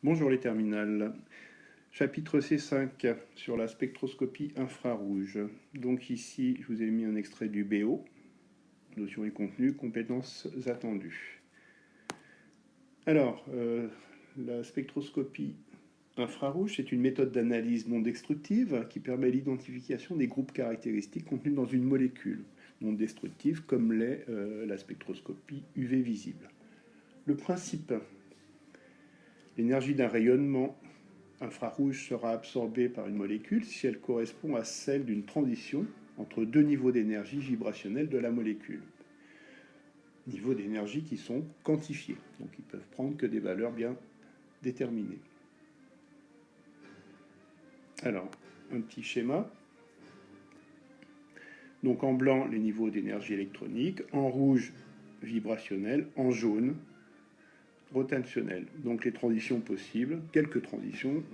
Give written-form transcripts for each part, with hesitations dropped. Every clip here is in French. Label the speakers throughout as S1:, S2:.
S1: Bonjour les terminales. Chapitre C5 sur la spectroscopie infrarouge. Donc ici, je vous ai mis un extrait du BO, notions et contenus, compétences attendues. Alors, la spectroscopie infrarouge, c'est une méthode d'analyse non destructive qui permet l'identification des groupes caractéristiques contenus dans une molécule non destructive comme l'est la spectroscopie UV visible. Le principe: l'énergie d'un rayonnement infrarouge sera absorbée par une molécule si elle correspond à celle d'une transition entre deux niveaux d'énergie vibrationnelle de la molécule. Niveaux d'énergie qui sont quantifiés, donc ils peuvent prendre que des valeurs bien déterminées. Alors, un petit schéma. Donc en blanc, les niveaux d'énergie électronique, en rouge, vibrationnel, en jaune, rotationnel. Donc les transitions possibles, quelques transitions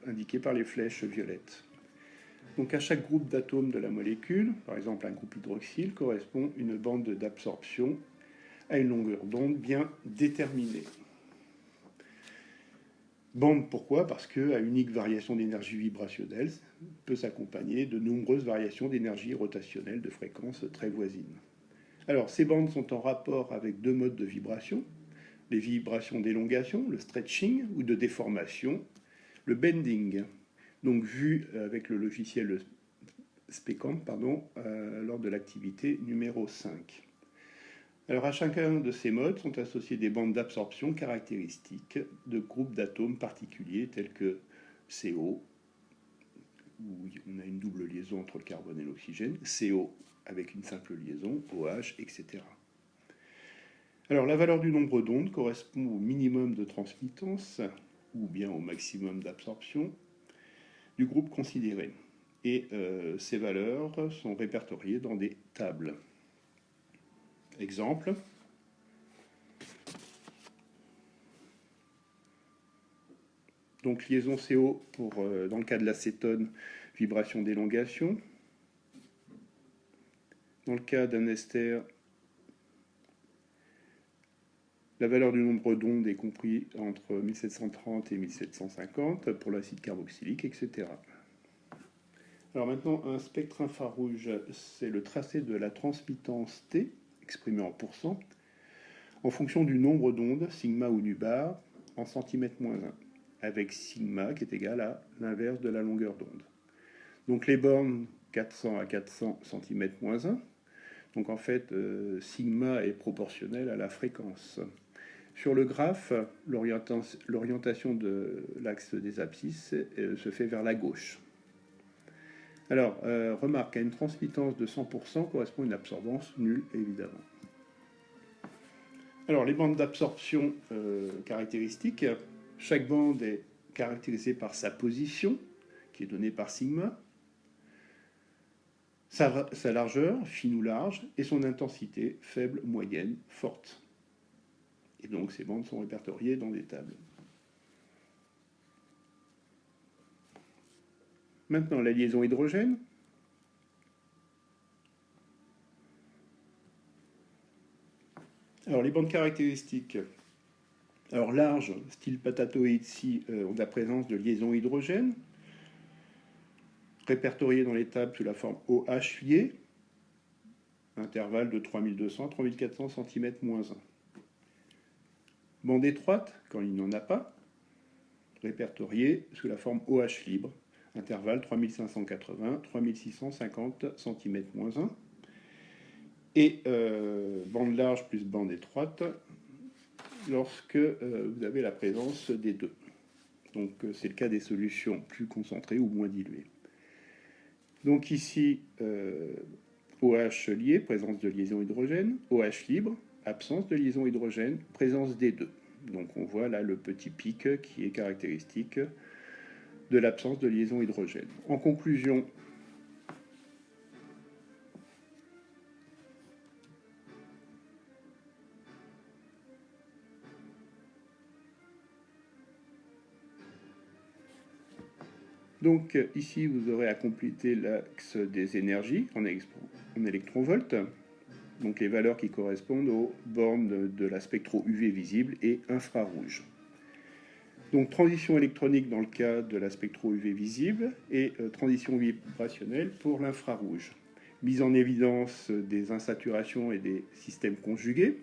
S1: indiquées par les flèches violettes. Donc à chaque groupe d'atomes de la molécule, par exemple un groupe hydroxyle, correspond une bande d'absorption à une longueur d'onde bien déterminée. Bande, pourquoi? Parce qu'à unique variation d'énergie vibrationnelle peut s'accompagner de nombreuses variations d'énergie rotationnelle de fréquences très voisines. Alors ces bandes sont en rapport avec deux modes de vibration: les vibrations d'élongation, le stretching, ou de déformation, le bending. Donc vu avec le logiciel SPECAMP, lors de l'activité numéro 5. Alors à chacun de ces modes sont associées des bandes d'absorption caractéristiques de groupes d'atomes particuliers tels que CO, où on a une double liaison entre le carbone et l'oxygène, CO avec une simple liaison, OH, etc. Alors la valeur du nombre d'ondes correspond au minimum de transmittance ou bien au maximum d'absorption du groupe considéré. Et ces valeurs sont répertoriées dans des tables. Exemple. Donc liaison CO pour, dans le cas de l'acétone, vibration d'élongation. Dans le cas d'un ester, la valeur du nombre d'ondes est compris entre 1730 et 1750 pour l'acide carboxylique, etc. Alors maintenant, un spectre infrarouge, c'est le tracé de la transmittance T, exprimé en pourcent, en fonction du nombre d'ondes, sigma ou nu bar, en centimètres moins 1, avec sigma qui est égal à l'inverse de la longueur d'onde. Donc les bornes 400 à 400 cm moins 1. Donc en fait, sigma est proportionnel à la fréquence. Sur le graphe, l'orientation de l'axe des abscisses se fait vers la gauche. Alors, remarque, à une transmittance de 100% correspond à une absorbance nulle, évidemment. Alors, les bandes d'absorption caractéristiques, chaque bande est caractérisée par sa position, qui est donnée par sigma, sa largeur, fine ou large, et son intensité, faible, moyenne, forte. Et donc, ces bandes sont répertoriées dans des tables. Maintenant, la liaison hydrogène. Alors, les bandes caractéristiques. Alors, large, style patatoïde, si on a la présence de liaison hydrogène, répertoriée dans les tables sous la forme OH lié, intervalle de 3200 à 3400 cm moins 1. Bande étroite, quand il n'y en a pas, répertoriée sous la forme OH libre, intervalle 3580 à 3650 cm moins 1. Et bande large plus bande étroite lorsque vous avez la présence des deux. Donc c'est le cas des solutions plus concentrées ou moins diluées. Donc ici, OH lié, présence de liaison hydrogène, OH libre, absence de liaison hydrogène, présence des deux. Donc on voit là le petit pic qui est caractéristique de l'absence de liaison hydrogène. En conclusion, donc ici vous aurez à compléter l'axe des énergies en électronvolts, donc les valeurs qui correspondent aux bornes de la spectro-UV visible et infrarouge. Donc transition électronique dans le cas de la spectro-UV visible et transition vibrationnelle pour l'infrarouge. Mise en évidence des insaturations et des systèmes conjugués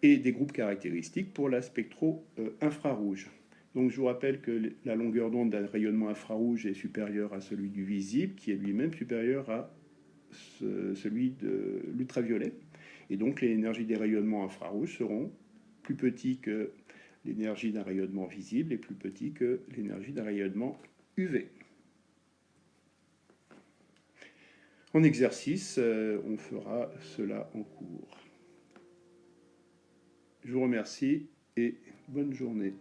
S1: et des groupes caractéristiques pour la spectro-infrarouge. Donc je vous rappelle que la longueur d'onde d'un rayonnement infrarouge est supérieure à celui du visible, qui est lui-même supérieur à celui de l'ultraviolet. Et donc les énergies des rayonnements infrarouges seront plus petites que l'énergie d'un rayonnement visible et plus petites que l'énergie d'un rayonnement UV. En exercice, on fera cela en cours. Je vous remercie et bonne journée.